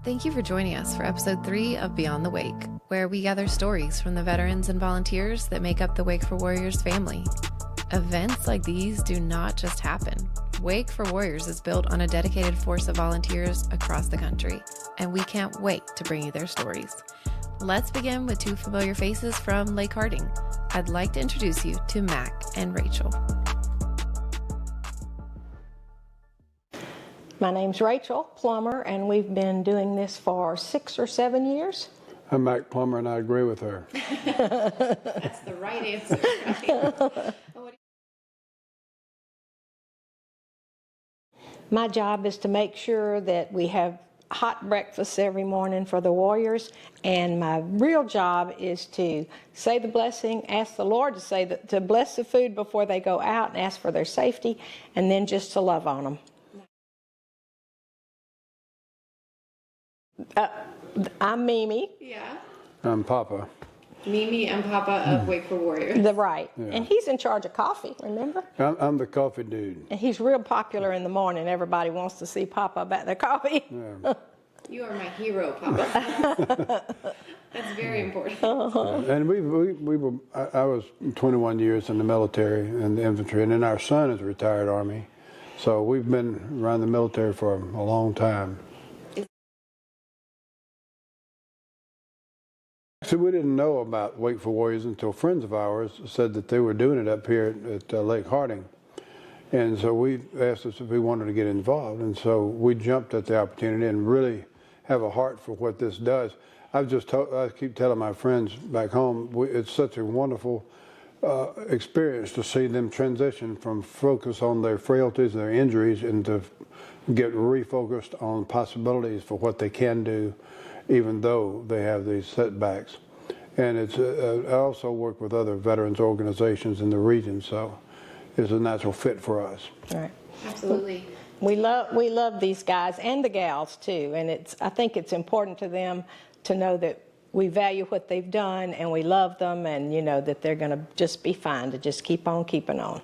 Thank you for joining us for episode 3 of Beyond the Wake, where we gather stories from the veterans and volunteers that make up the Wake for Warriors family. Events like these do not just happen. Wake for Warriors is built on a dedicated force of volunteers across the country, and we can't wait to bring you their stories. Let's begin with 2 familiar faces from Lake Harding. I'd like to introduce you to Mac and Rachel. My name's Rachel Plummer, and we've been doing this for 6 or 7 years. I'm Mac Plummer, and I agree with her. That's the right answer. Right? My job is to make sure that we have hot breakfasts every morning for the Warriors, and my real job is to say the blessing, ask the Lord to bless the food before they go out and ask for their safety, and then just to love on them. I'm Mimi. Yeah. I'm Papa. Mimi and Papa of Wake for Warriors. Right. Yeah. And he's in charge of coffee, remember? I'm the coffee dude. And he's real popular in the morning. Everybody wants to see Papa about their coffee. Yeah. You are my hero, Papa. That's very important. And I was 21 years in the military and the infantry, and then our son is a retired Army. So we've been around the military for a long time. So we didn't know about Wake for Warriors until friends of ours said that they were doing it up here at Lake Harding. And so we asked us if we wanted to get involved. And so we jumped at the opportunity and really have a heart for what this does. I keep telling my friends back home, it's such a wonderful experience to see them transition from focus on their frailties and their injuries and to get refocused on possibilities for what they can do, even though they have these setbacks. And I also work with other veterans organizations in the region, so it's a natural fit for us. Right. Absolutely. We love these guys and the gals too, and I think it's important to them to know that we value what they've done and we love them, and you know that they're going to just be fine, to just keep on keeping on.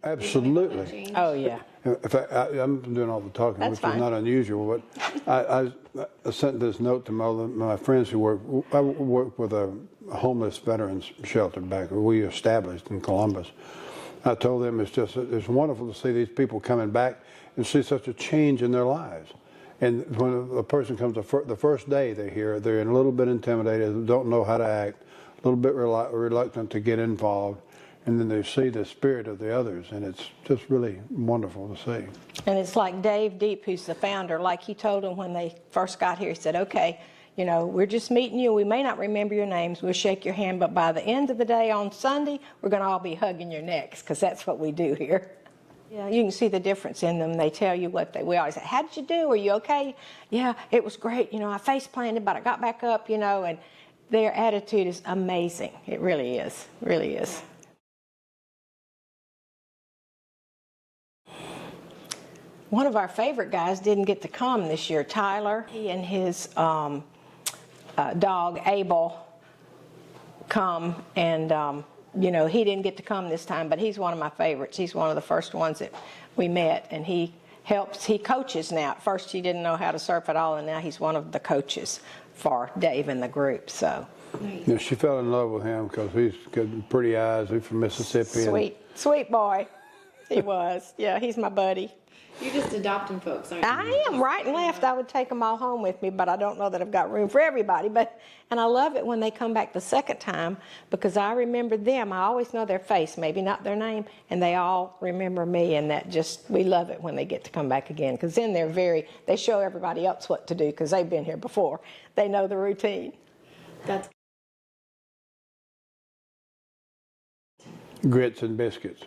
Absolutely. Oh yeah. In fact, I'm doing all the talking, That's which fine. is not unusual. But I sent this note to my friends who work. I work with a homeless veterans shelter back we established in Columbus. I told them it's wonderful to see these people coming back and see such a change in their lives. And when a person comes the first day they're here, they're a little bit intimidated, don't know how to act, a little bit reluctant to get involved. And then they see the spirit of the others, and it's just really wonderful to see. And it's like Dave Deep, who's the founder, like he told them when they first got here, he said, okay, you know, we're just meeting you. We may not remember your names. We'll shake your hand, but by the end of the day on Sunday, we're going to all be hugging your necks, because that's what we do here. Yeah, you can see the difference in them. They tell you we always say, how did you do? Are you okay? Yeah, it was great. You know, I face planted, but I got back up, you know, and their attitude is amazing. It really is, really is. One of our favorite guys didn't get to come this year, Tyler. He and his dog, Abel, come, and you know, he didn't get to come this time, but he's one of my favorites. He's one of the first ones that we met, and he coaches now. At first he didn't know how to surf at all, and now he's one of the coaches for Dave and the group. So yeah, she fell in love with him because he's got pretty eyes. He's from Mississippi. Sweet boy. He was. Yeah, he's my buddy. You're just adopting folks, aren't you? I am, right and left. I would take them all home with me, but I don't know that I've got room for everybody. And I love it when they come back the second time, because I remember them. I always know their face, maybe not their name, and they all remember me, and we love it when they get to come back again, because then they show everybody else what to do, because they've been here before. They know the routine. That's Grits and biscuits.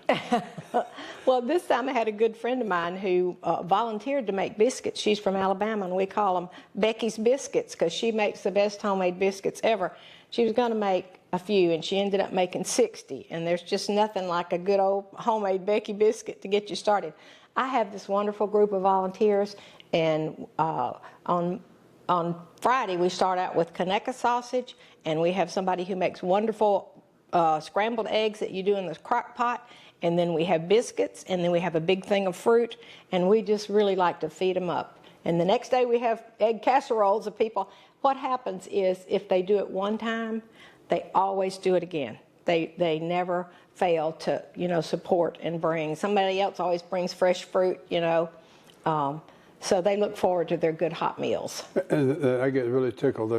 Well, this time I had a good friend of mine who volunteered to make biscuits. She's from Alabama, and we call them Becky's Biscuits, because she makes the best homemade biscuits ever. She was going to make a few, and she ended up making 60, and there's just nothing like a good old homemade Becky biscuit to get you started. I have this wonderful group of volunteers, and on Friday we start out with Conecuh sausage, and we have somebody who makes wonderful scrambled eggs that you do in the crock pot, and then we have biscuits, and then we have a big thing of fruit, and we just really like to feed them up. And the next day we have egg casseroles of people. What happens is if they do it one time, they always do it again. They never fail to, support and bring. Somebody else always brings fresh fruit, so they look forward to their good hot meals. And I get really tickled.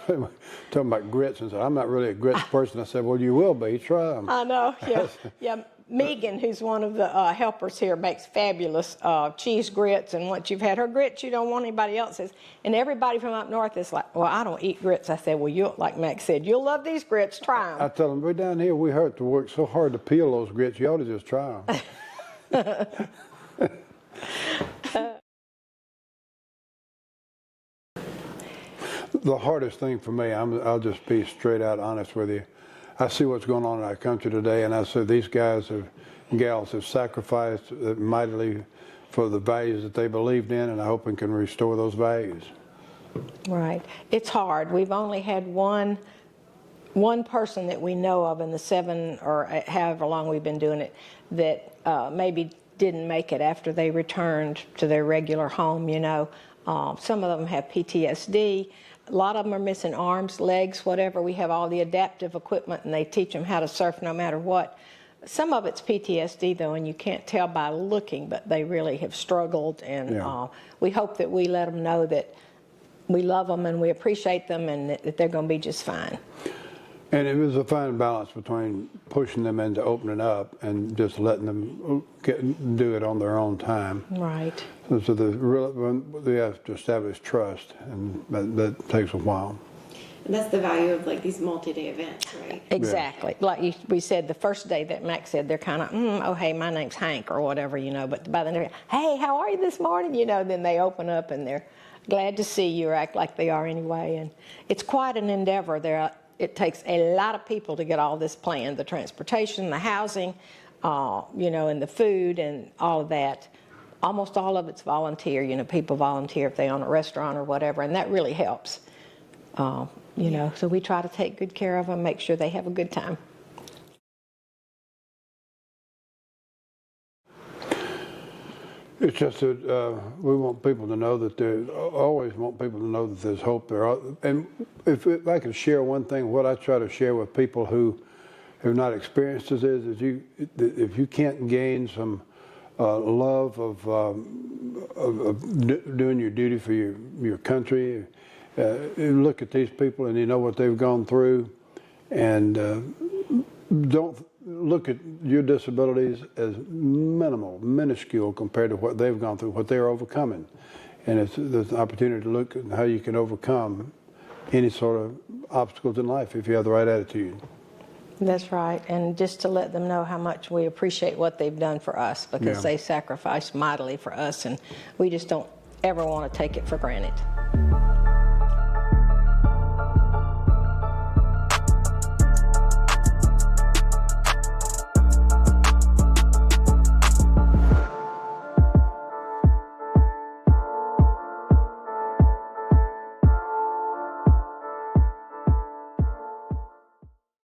Talking about grits, and said, I'm not really a grits person. I said, well, you will be. Try them. I know, yeah. Yeah, Megan, who's one of the helpers here, makes fabulous cheese grits. And once you've had her grits, you don't want anybody else's. And everybody from up north is like, well, I don't eat grits. I said, well, like Max said, you'll love these grits. Try them. I tell them, we're down here, we have to work so hard to peel those grits. You ought to just try them. The hardest thing for me, I'll just be straight out honest with you. I see what's going on in our country today, and I say these guys and gals have sacrificed mightily for the values that they believed in, and I hope we can restore those values. Right. It's hard. We've only had one person that we know of in the 7 or however long we've been doing it that maybe didn't make it after they returned to their regular home, Some of them have PTSD. A lot of them are missing arms, legs, whatever. We have all the adaptive equipment, and they teach them how to surf no matter what. Some of it's PTSD, though, and you can't tell by looking, but they really have struggled. And we hope that we let them know that we love them and we appreciate them and that they're going to be just fine. And it was a fine balance between pushing them into opening up and just letting them do it on their own time. Right. So they have to establish trust, and that takes a while. And that's the value of these multi-day events, right? Exactly. Yeah. Like we said, the first day that Max said, they're kind of, oh, hey, my name's Hank or whatever, But by the end, hey, how are you this morning? Then they open up and they're glad to see you or act like they are anyway. And it's quite an endeavor. It takes a lot of people to get all this planned, the transportation, the housing, and the food and all of that. Almost all of it's volunteer. People volunteer if they own a restaurant or whatever, and that really helps. So we try to take good care of them, make sure they have a good time. It's just that we want people to know that always want people to know that there's hope there. And if I can share one thing, what I try to share with people who have not experienced this is if you can't gain some love of doing your duty for your country, you look at these people and you know what they've gone through, and don't look at your disabilities as minuscule compared to what they've gone through, what they're overcoming. And there's an opportunity to look at how you can overcome any sort of obstacles in life if you have the right attitude. That's right. And just to let them know how much we appreciate what they've done for us, because they sacrificed mightily for us, and we just don't ever want to take it for granted.